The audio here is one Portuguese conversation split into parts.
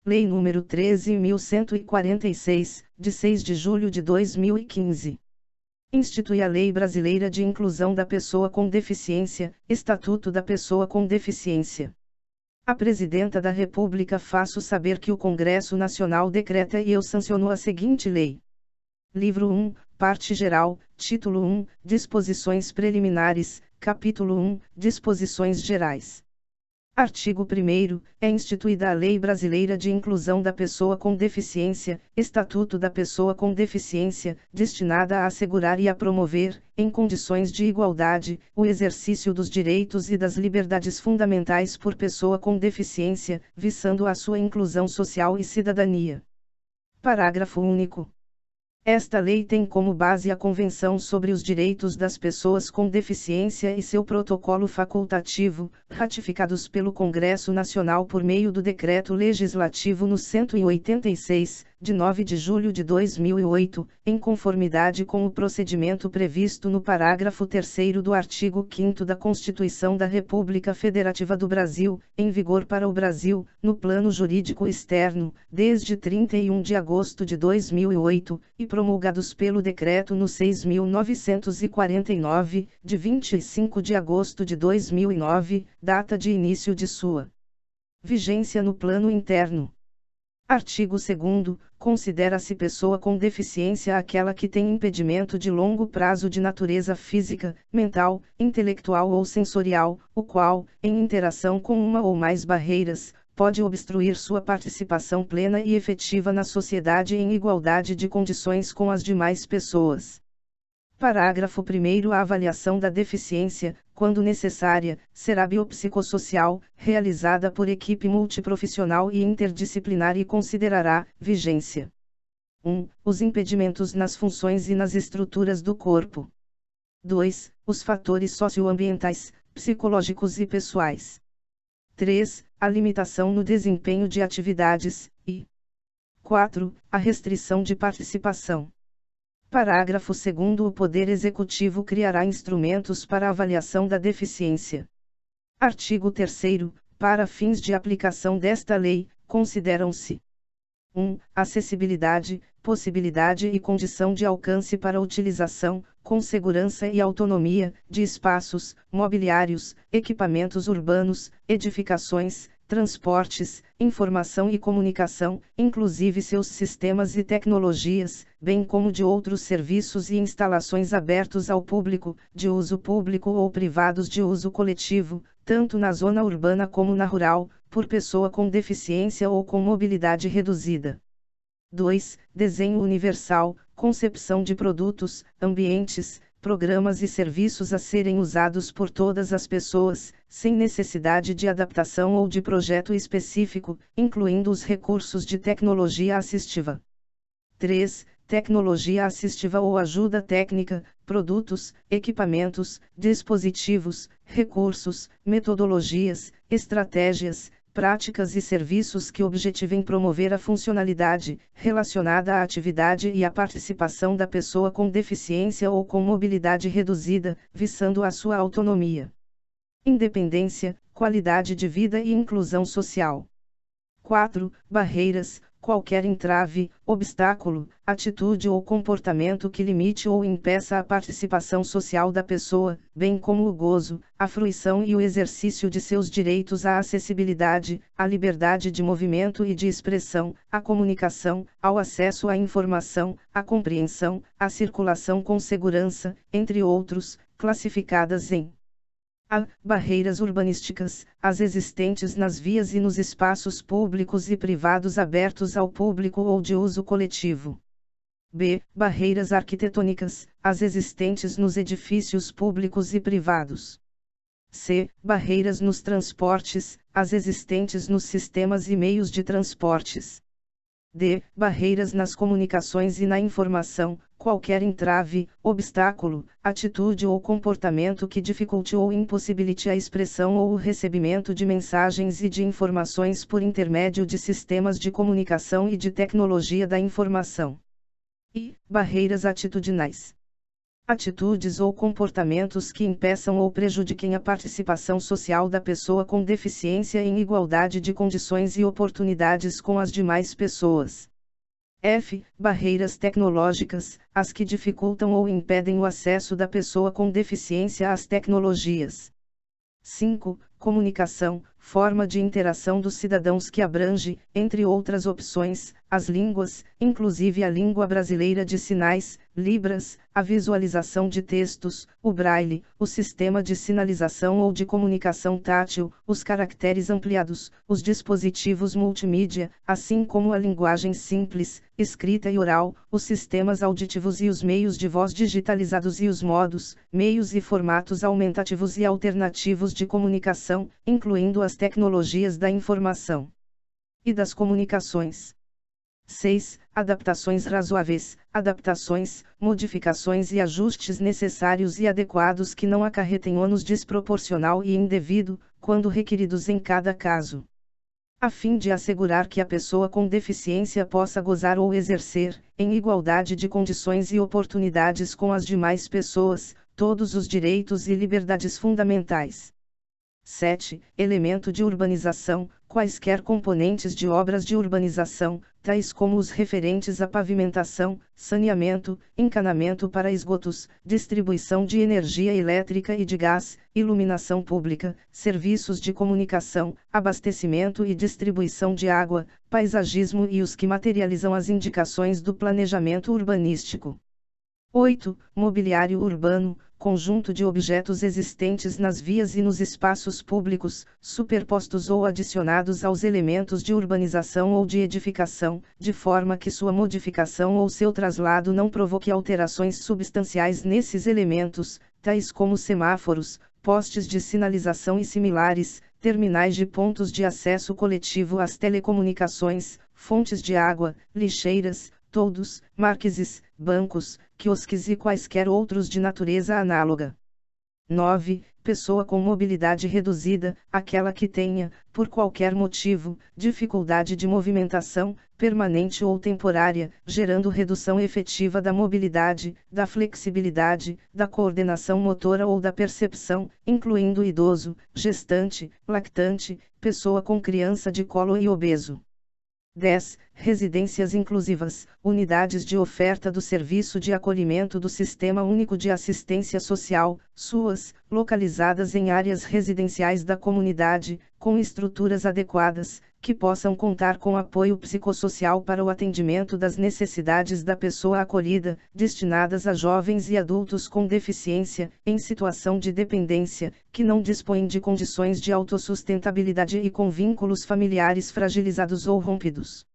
Lei nº 13.146, de 6 de julho de 2015. Institui a Lei Brasileira de Inclusão da Pessoa com Deficiência, Estatuto da Pessoa com Deficiência. A Presidenta da República faço saber que o Congresso Nacional decreta e eu sanciono a seguinte lei. Livro 1, Parte Geral, Título 1, Disposições Preliminares, Capítulo 1, Disposições Gerais. Artigo 1º, é instituída a Lei Brasileira de Inclusão da Pessoa com Deficiência, Estatuto da Pessoa com Deficiência, destinada a assegurar e a promover, em condições de igualdade, o exercício dos direitos e das liberdades fundamentais por pessoa com deficiência, visando a sua inclusão social e cidadania. Parágrafo único. Esta lei tem como base a Convenção sobre os Direitos das Pessoas com Deficiência e seu protocolo facultativo, ratificados pelo Congresso Nacional por meio do Decreto Legislativo no 186, de 9 de julho de 2008, em conformidade com o procedimento previsto no parágrafo 3º do artigo 5º da Constituição da República Federativa do Brasil, em vigor para o Brasil, no plano jurídico externo, desde 31 de agosto de 2008, e promulgados pelo Decreto no 6.949, de 25 de agosto de 2009, data de início de sua vigência no plano interno. Artigo 2º, considera-se pessoa com deficiência aquela que tem impedimento de longo prazo de natureza física, mental, intelectual ou sensorial, o qual, em interação com uma ou mais barreiras, pode obstruir sua participação plena e efetiva na sociedade em igualdade de condições com as demais pessoas. Parágrafo 1º. A avaliação da deficiência, quando necessária, será biopsicossocial, realizada por equipe multiprofissional e interdisciplinar e considerará, vigência. 1. Os impedimentos nas funções e nas estruturas do corpo. 2. Os fatores socioambientais, psicológicos e pessoais. 3. A limitação no desempenho de atividades, e 4. A restrição de participação. Parágrafo 2º. O Poder Executivo criará instrumentos para avaliação da deficiência. Artigo 3º. Para fins de aplicação desta lei, consideram-se: 1. Acessibilidade, possibilidade e condição de alcance para utilização, com segurança e autonomia, de espaços, mobiliários, equipamentos urbanos, edificações, transportes, informação e comunicação, inclusive seus sistemas e tecnologias, bem como de outros serviços e instalações abertos ao público, de uso público ou privados de uso coletivo, tanto na zona urbana como na rural, por pessoa com deficiência ou com mobilidade reduzida. 2. Desenho universal, concepção de produtos, ambientes, programas e serviços a serem usados por todas as pessoas, sem necessidade de adaptação ou de projeto específico, incluindo os recursos de tecnologia assistiva. 3. Tecnologia assistiva ou ajuda técnica, produtos, equipamentos, dispositivos, recursos, metodologias, estratégias, práticas e serviços que objetivem promover a funcionalidade, relacionada à atividade e à participação da pessoa com deficiência ou com mobilidade reduzida, visando a sua autonomia, independência, qualidade de vida e inclusão social. 4. Barreiras, qualquer entrave, obstáculo, atitude ou comportamento que limite ou impeça a participação social da pessoa, bem como o gozo, a fruição e o exercício de seus direitos à acessibilidade, à liberdade de movimento e de expressão, à comunicação, ao acesso à informação, à compreensão, à circulação com segurança, entre outros, classificadas em: A. Barreiras urbanísticas, as existentes nas vias e nos espaços públicos e privados abertos ao público ou de uso coletivo. B. Barreiras arquitetônicas, as existentes nos edifícios públicos e privados. C. Barreiras nos transportes, as existentes nos sistemas e meios de transportes. D. Barreiras nas comunicações e na informação, qualquer entrave, obstáculo, atitude ou comportamento que dificulte ou impossibilite a expressão ou o recebimento de mensagens e de informações por intermédio de sistemas de comunicação e de tecnologia da informação. E. Barreiras atitudinais. atitudes ou comportamentos que impeçam ou prejudiquem a participação social da pessoa com deficiência em igualdade de condições e oportunidades com as demais pessoas. F. Barreiras tecnológicas, as que dificultam ou impedem o acesso da pessoa com deficiência às tecnologias. 5. Comunicação, forma de interação dos cidadãos que abrange, entre outras opções, as línguas, inclusive a língua brasileira de sinais, Libras, a visualização de textos, o braille, o sistema de sinalização ou de comunicação tátil, os caracteres ampliados, os dispositivos multimídia, assim como a linguagem simples, escrita e oral, os sistemas auditivos e os meios de voz digitalizados e os modos, meios e formatos aumentativos e alternativos de comunicação, incluindo as tecnologias da informação e das comunicações. 6. Adaptações razoáveis, adaptações, modificações e ajustes necessários e adequados que não acarretem ônus desproporcional e indevido, quando requeridos em cada caso. A fim de assegurar que a pessoa com deficiência possa gozar ou exercer, em igualdade de condições e oportunidades com as demais pessoas, todos os direitos e liberdades fundamentais. 7. Elemento de urbanização, quaisquer componentes de obras de urbanização, tais como os referentes à pavimentação, saneamento, encanamento para esgotos, distribuição de energia elétrica e de gás, iluminação pública, serviços de comunicação, abastecimento e distribuição de água, paisagismo e os que materializam as indicações do planejamento urbanístico. 8. Mobiliário urbano, conjunto de objetos existentes nas vias e nos espaços públicos, superpostos ou adicionados aos elementos de urbanização ou de edificação, de forma que sua modificação ou seu traslado não provoque alterações substanciais nesses elementos, tais como semáforos, postes de sinalização e similares, terminais de pontos de acesso coletivo às telecomunicações, fontes de água, lixeiras, toldos, marquises, bancos, quiosques e quaisquer outros de natureza análoga. 9. Pessoa com mobilidade reduzida, aquela que tenha, por qualquer motivo, dificuldade de movimentação, permanente ou temporária, gerando redução efetiva da mobilidade, da flexibilidade, da coordenação motora ou da percepção, incluindo idoso, gestante, lactante, pessoa com criança de colo e obeso. 10. Residências inclusivas, unidades de oferta do Serviço de Acolhimento do Sistema Único de Assistência Social, SUAS, localizadas em áreas residenciais da comunidade, com estruturas adequadas, que possam contar com apoio psicossocial para o atendimento das necessidades da pessoa acolhida, destinadas a jovens e adultos com deficiência, em situação de dependência, que não dispõem de condições de autossustentabilidade e com vínculos familiares fragilizados ou rompidos.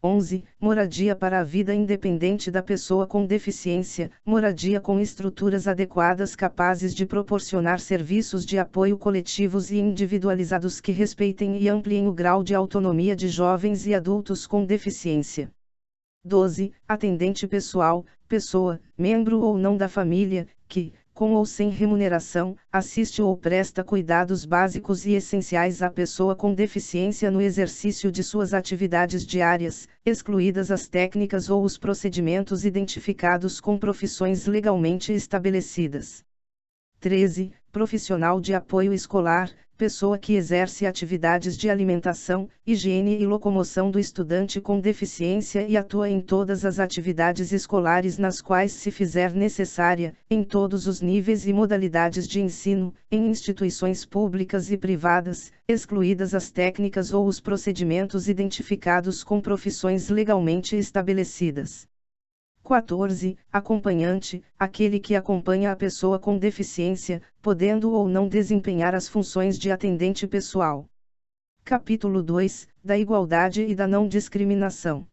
11. Moradia para a vida independente da pessoa com deficiência, moradia com estruturas adequadas capazes de proporcionar serviços de apoio coletivos e individualizados que respeitem e ampliem o grau de autonomia de jovens e adultos com deficiência. 12. Atendente pessoal, pessoa, membro ou não da família, que, com ou sem remuneração, assiste ou presta cuidados básicos e essenciais à pessoa com deficiência no exercício de suas atividades diárias, excluídas as técnicas ou os procedimentos identificados com profissões legalmente estabelecidas. 13. Profissional de apoio escolar, pessoa que exerce atividades de alimentação, higiene e locomoção do estudante com deficiência e atua em todas as atividades escolares nas quais se fizer necessária, em todos os níveis e modalidades de ensino, em instituições públicas e privadas, excluídas as técnicas ou os procedimentos identificados com profissões legalmente estabelecidas. 14. Acompanhante, aquele que acompanha a pessoa com deficiência, podendo ou não desempenhar as funções de atendente pessoal. Capítulo 2, da igualdade e da não discriminação.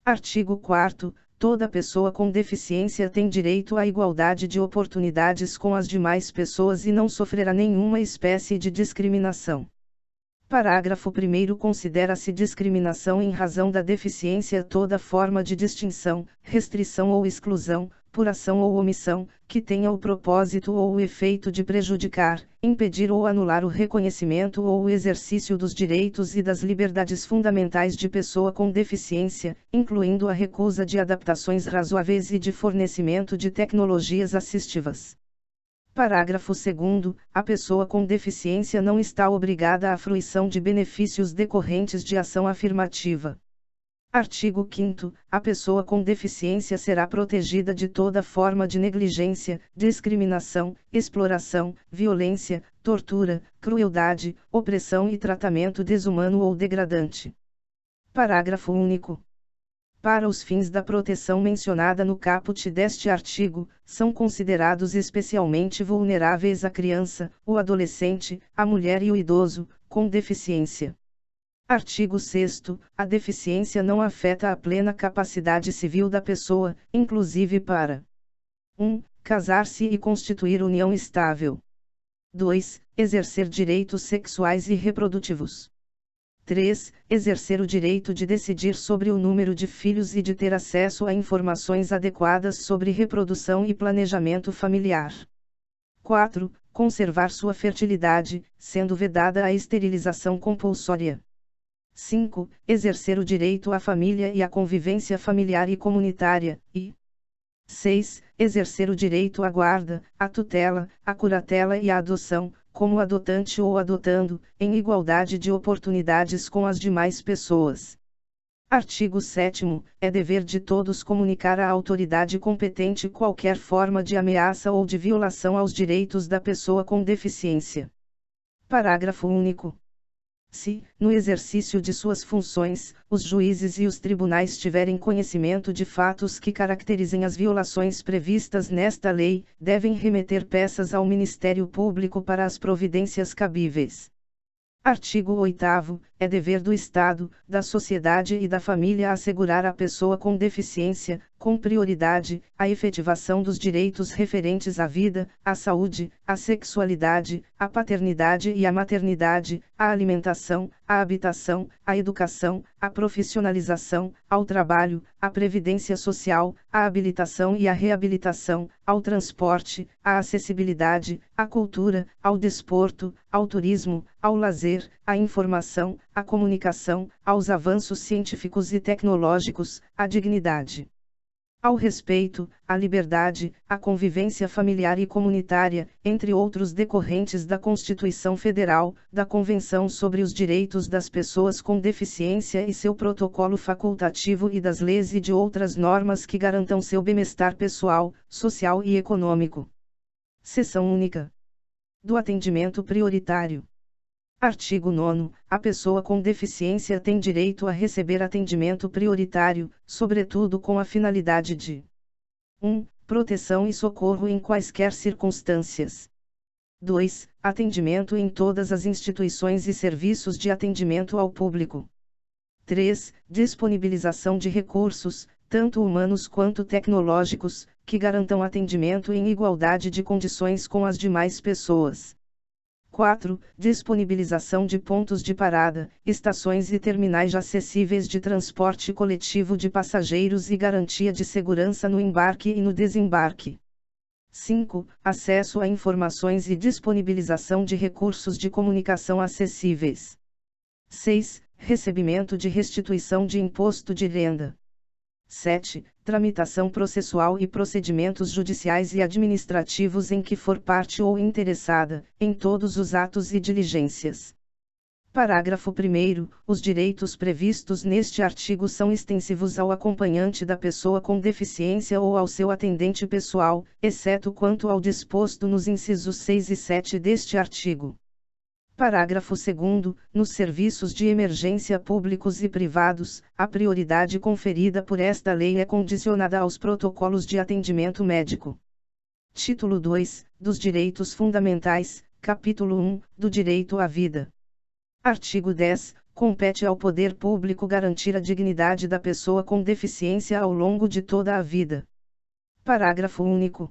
Artigo 4º. Toda pessoa com deficiência tem direito à igualdade de oportunidades com as demais pessoas e não sofrerá nenhuma espécie de discriminação. Parágrafo 1º. Considera-se discriminação em razão da deficiência toda forma de distinção, restrição ou exclusão, por ação ou omissão, que tenha o propósito ou o efeito de prejudicar, impedir ou anular o reconhecimento ou o exercício dos direitos e das liberdades fundamentais de pessoa com deficiência, incluindo a recusa de adaptações razoáveis e de fornecimento de tecnologias assistivas. Parágrafo 2º. A pessoa com deficiência não está obrigada à fruição de benefícios decorrentes de ação afirmativa. Artigo 5º. A pessoa com deficiência será protegida de toda forma de negligência, discriminação, exploração, violência, tortura, crueldade, opressão e tratamento desumano ou degradante. Parágrafo único. Para os fins da proteção mencionada no caput deste artigo, são considerados especialmente vulneráveis a criança, o adolescente, a mulher e o idoso, com deficiência. Artigo 6º. A deficiência não afeta a plena capacidade civil da pessoa, inclusive para 1. Casar-se e constituir união estável. 2. Exercer direitos sexuais e reprodutivos. 3. Exercer o direito de decidir sobre o número de filhos e de ter acesso a informações adequadas sobre reprodução e planejamento familiar. 4. Conservar sua fertilidade, sendo vedada a esterilização compulsória. 5. Exercer o direito à família e à convivência familiar e comunitária, e 6. Exercer o direito à guarda, à tutela, à curatela e à adoção, como adotante ou adotando, em igualdade de oportunidades com as demais pessoas. Artigo 7º. É dever de todos comunicar à autoridade competente qualquer forma de ameaça ou de violação aos direitos da pessoa com deficiência. Parágrafo único. Se, no exercício de suas funções, os juízes e os tribunais tiverem conhecimento de fatos que caracterizem as violações previstas nesta lei, devem remeter peças ao Ministério Público para as providências cabíveis. Artigo 8º. É dever do Estado, da sociedade e da família assegurar à pessoa com deficiência, com prioridade, a efetivação dos direitos referentes à vida, à saúde, à sexualidade, à paternidade e à maternidade, à alimentação, à habitação, à educação, à profissionalização, ao trabalho, à previdência social, à habilitação e à reabilitação, ao transporte, à acessibilidade, à cultura, ao desporto, ao turismo, ao lazer, à informação, à comunicação, aos avanços científicos e tecnológicos, à dignidade, ao respeito, à liberdade, à convivência familiar e comunitária, entre outros decorrentes da Constituição Federal, da Convenção sobre os Direitos das Pessoas com Deficiência e seu protocolo facultativo e das leis e de outras normas que garantam seu bem-estar pessoal, social e econômico. Seção única. Do atendimento prioritário. Artigo 9º. A pessoa com deficiência tem direito a receber atendimento prioritário, sobretudo com a finalidade de 1. Proteção e socorro em quaisquer circunstâncias. 2. Atendimento em todas as instituições e serviços de atendimento ao público. 3. Disponibilização de recursos, tanto humanos quanto tecnológicos, que garantam atendimento em igualdade de condições com as demais pessoas. 4. Disponibilização de pontos de parada, estações e terminais acessíveis de transporte coletivo de passageiros e garantia de segurança no embarque e no desembarque. 5. Acesso a informações e disponibilização de recursos de comunicação acessíveis. 6. Recebimento de restituição de imposto de renda. 7. Tramitação processual e procedimentos judiciais e administrativos em que for parte ou interessada, em todos os atos e diligências. Parágrafo 1º. Os direitos previstos neste artigo são extensivos ao acompanhante da pessoa com deficiência ou ao seu atendente pessoal, exceto quanto ao disposto nos incisos 6 e 7 deste artigo. Parágrafo 2º. Nos serviços de emergência públicos e privados, a prioridade conferida por esta lei é condicionada aos protocolos de atendimento médico. Título 2. Dos Direitos Fundamentais, Capítulo 1. Do Direito à Vida. Artigo 10. Compete ao poder público garantir a dignidade da pessoa com deficiência ao longo de toda a vida. Parágrafo único.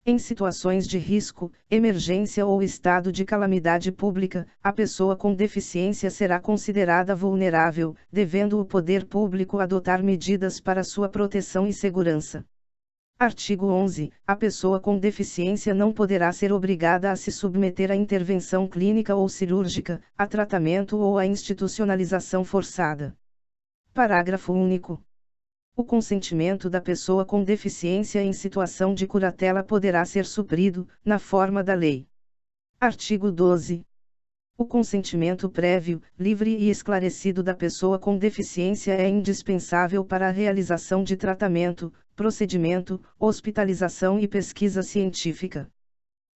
Em situações de risco, emergência ou estado de calamidade pública, a pessoa com deficiência será considerada vulnerável, devendo o poder público adotar medidas para sua proteção e segurança. Artigo 11. A pessoa com deficiência não poderá ser obrigada a se submeter a intervenção clínica ou cirúrgica, a tratamento ou a institucionalização forçada. Parágrafo único. O consentimento da pessoa com deficiência em situação de curatela poderá ser suprido, na forma da lei. Artigo 12. O consentimento prévio, livre e esclarecido da pessoa com deficiência é indispensável para a realização de tratamento, procedimento, hospitalização e pesquisa científica.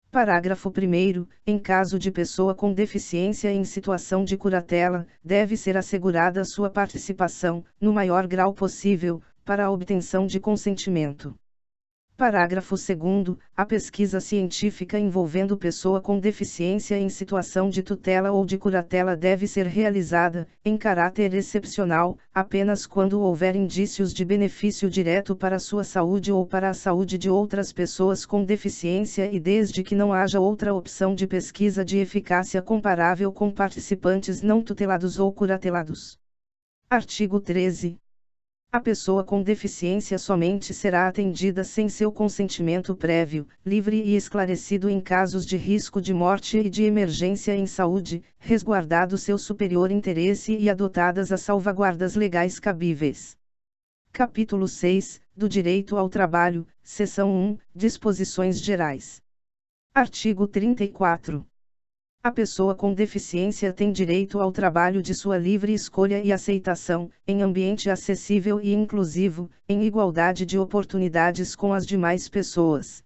Parágrafo 1º. Em caso de pessoa com deficiência em situação de curatela, deve ser assegurada sua participação, no maior grau possível, para a obtenção de consentimento. Parágrafo 2º. A pesquisa científica envolvendo pessoa com deficiência em situação de tutela ou de curatela deve ser realizada, em caráter excepcional, apenas quando houver indícios de benefício direto para a sua saúde ou para a saúde de outras pessoas com deficiência e desde que não haja outra opção de pesquisa de eficácia comparável com participantes não tutelados ou curatelados. Artigo 13. A pessoa com deficiência somente será atendida sem seu consentimento prévio, livre e esclarecido em casos de risco de morte e de emergência em saúde, resguardado seu superior interesse e adotadas as salvaguardas legais cabíveis. Capítulo 6, do Direito ao Trabalho, Seção 1, Disposições Gerais. Artigo 34. A pessoa com deficiência tem direito ao trabalho de sua livre escolha e aceitação, em ambiente acessível e inclusivo, em igualdade de oportunidades com as demais pessoas.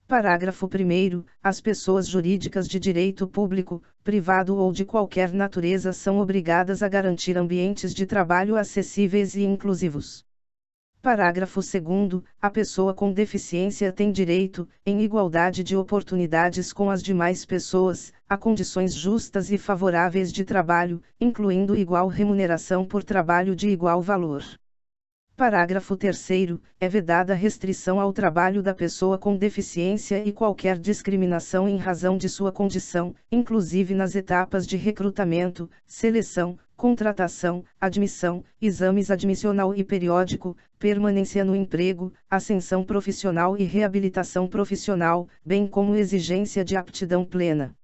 Parágrafo 1º. As pessoas jurídicas de direito público, privado ou de qualquer natureza são obrigadas a garantir ambientes de trabalho acessíveis e inclusivos. Parágrafo 2º. A pessoa com deficiência tem direito, em igualdade de oportunidades com as demais pessoas, a condições justas e favoráveis de trabalho, incluindo igual remuneração por trabalho de igual valor. Parágrafo 3º. É vedada restrição ao trabalho da pessoa com deficiência e qualquer discriminação em razão de sua condição, inclusive nas etapas de recrutamento, seleção, contratação, admissão, exames admissional e periódico, permanência no emprego, ascensão profissional e reabilitação profissional, bem como exigência de aptidão plena.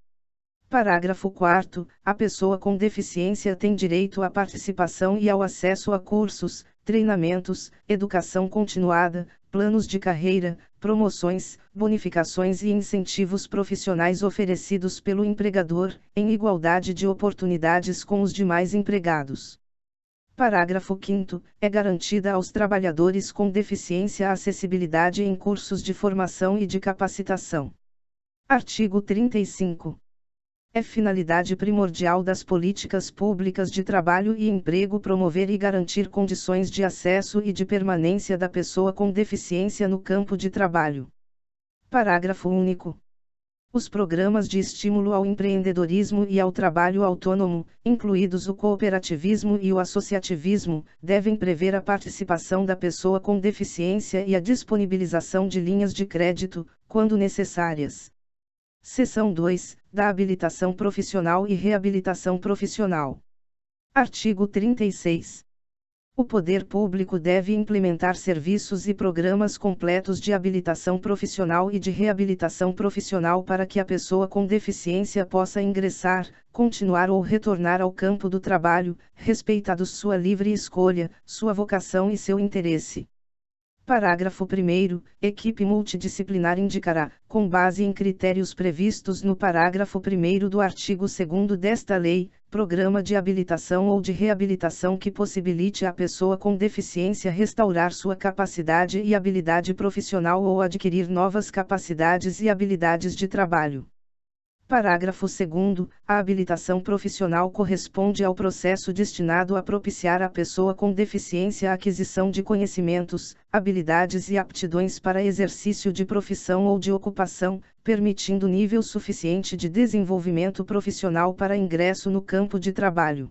Parágrafo 4º. A pessoa com deficiência tem direito à participação e ao acesso a cursos, treinamentos, educação continuada, planos de carreira, promoções, bonificações e incentivos profissionais oferecidos pelo empregador, em igualdade de oportunidades com os demais empregados. Parágrafo 5º. É garantida aos trabalhadores com deficiência a acessibilidade em cursos de formação e de capacitação. Artigo 35. É finalidade primordial das políticas públicas de trabalho e emprego promover e garantir condições de acesso e de permanência da pessoa com deficiência no campo de trabalho. Parágrafo único. Os programas de estímulo ao empreendedorismo e ao trabalho autônomo, incluídos o cooperativismo e o associativismo, devem prever a participação da pessoa com deficiência e a disponibilização de linhas de crédito, quando necessárias. Seção 2, da habilitação profissional e reabilitação profissional. Artigo 36. O poder público deve implementar serviços e programas completos de habilitação profissional e de reabilitação profissional para que a pessoa com deficiência possa ingressar, continuar ou retornar ao campo do trabalho, respeitados sua livre escolha, sua vocação e seu interesse. Parágrafo 1º. Equipe multidisciplinar indicará, com base em critérios previstos no parágrafo 1º do artigo 2º desta lei, programa de habilitação ou de reabilitação que possibilite à pessoa com deficiência restaurar sua capacidade e habilidade profissional ou adquirir novas capacidades e habilidades de trabalho. Parágrafo 2º. A habilitação profissional corresponde ao processo destinado a propiciar à pessoa com deficiência a aquisição de conhecimentos, habilidades e aptidões para exercício de profissão ou de ocupação, permitindo nível suficiente de desenvolvimento profissional para ingresso no campo de trabalho.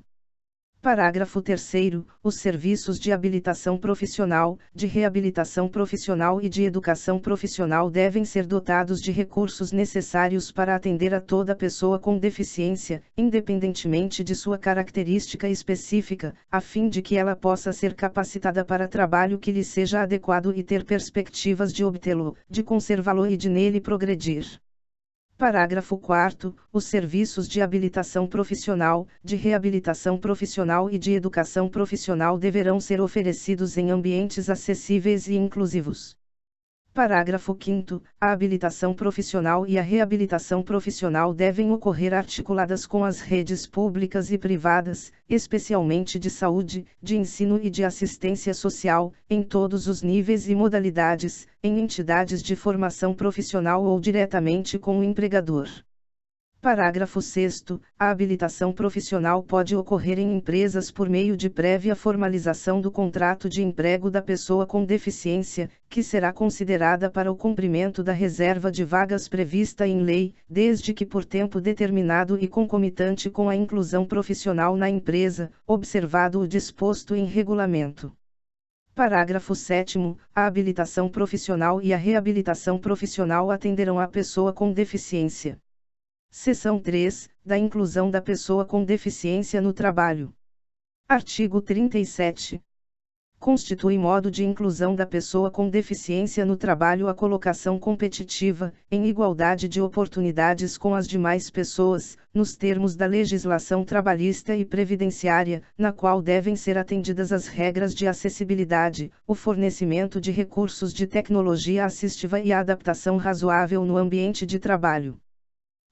Parágrafo 3º. Os serviços de habilitação profissional, de reabilitação profissional e de educação profissional devem ser dotados de recursos necessários para atender a toda pessoa com deficiência, independentemente de sua característica específica, a fim de que ela possa ser capacitada para trabalho que lhe seja adequado e ter perspectivas de obtê-lo, de conservá-lo e de nele progredir. Parágrafo 4º. Os serviços de habilitação profissional, de reabilitação profissional e de educação profissional deverão ser oferecidos em ambientes acessíveis e inclusivos. Parágrafo 5º. A habilitação profissional e a reabilitação profissional devem ocorrer articuladas com as redes públicas e privadas, especialmente de saúde, de ensino e de assistência social, em todos os níveis e modalidades, em entidades de formação profissional ou diretamente com o empregador. Parágrafo 6º. A habilitação profissional pode ocorrer em empresas por meio de prévia formalização do contrato de emprego da pessoa com deficiência, que será considerada para o cumprimento da reserva de vagas prevista em lei, desde que por tempo determinado e concomitante com a inclusão profissional na empresa, observado o disposto em regulamento. Parágrafo 7º. A habilitação profissional e a reabilitação profissional atenderão a pessoa com deficiência. Seção 3, da inclusão da pessoa com deficiência no trabalho. Artigo 37. Constitui modo de inclusão da pessoa com deficiência no trabalho a colocação competitiva, em igualdade de oportunidades com as demais pessoas, nos termos da legislação trabalhista e previdenciária, na qual devem ser atendidas as regras de acessibilidade, o fornecimento de recursos de tecnologia assistiva e a adaptação razoável no ambiente de trabalho.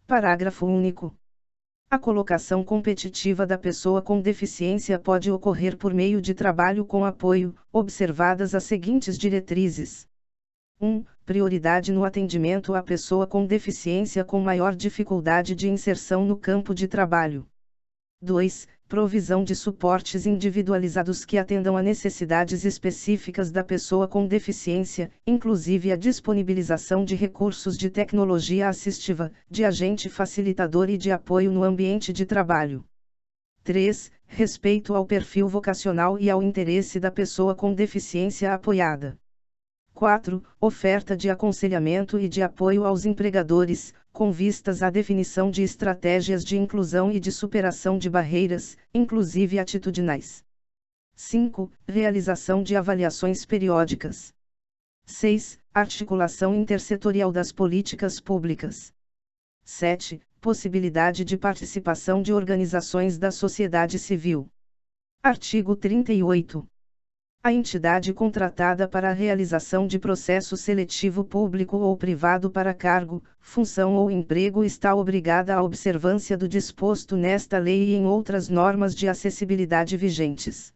Parágrafo único. A colocação competitiva da pessoa com deficiência pode ocorrer por meio de trabalho com apoio, observadas as seguintes diretrizes. 1. Prioridade no atendimento à pessoa com deficiência com maior dificuldade de inserção no campo de trabalho. 2. Provisão de suportes individualizados que atendam a necessidades específicas da pessoa com deficiência, inclusive a disponibilização de recursos de tecnologia assistiva, de agente facilitador e de apoio no ambiente de trabalho. 3. Respeito ao perfil vocacional e ao interesse da pessoa com deficiência apoiada. 4. Oferta de aconselhamento e de apoio aos empregadores, com vistas à definição de estratégias de inclusão e de superação de barreiras, inclusive atitudinais. 5. Realização de avaliações periódicas. 6. Articulação intersetorial das políticas públicas. 7. Possibilidade de participação de organizações da sociedade civil. Artigo 38. A entidade contratada para a realização de processo seletivo público ou privado para cargo, função ou emprego está obrigada à observância do disposto nesta lei e em outras normas de acessibilidade vigentes.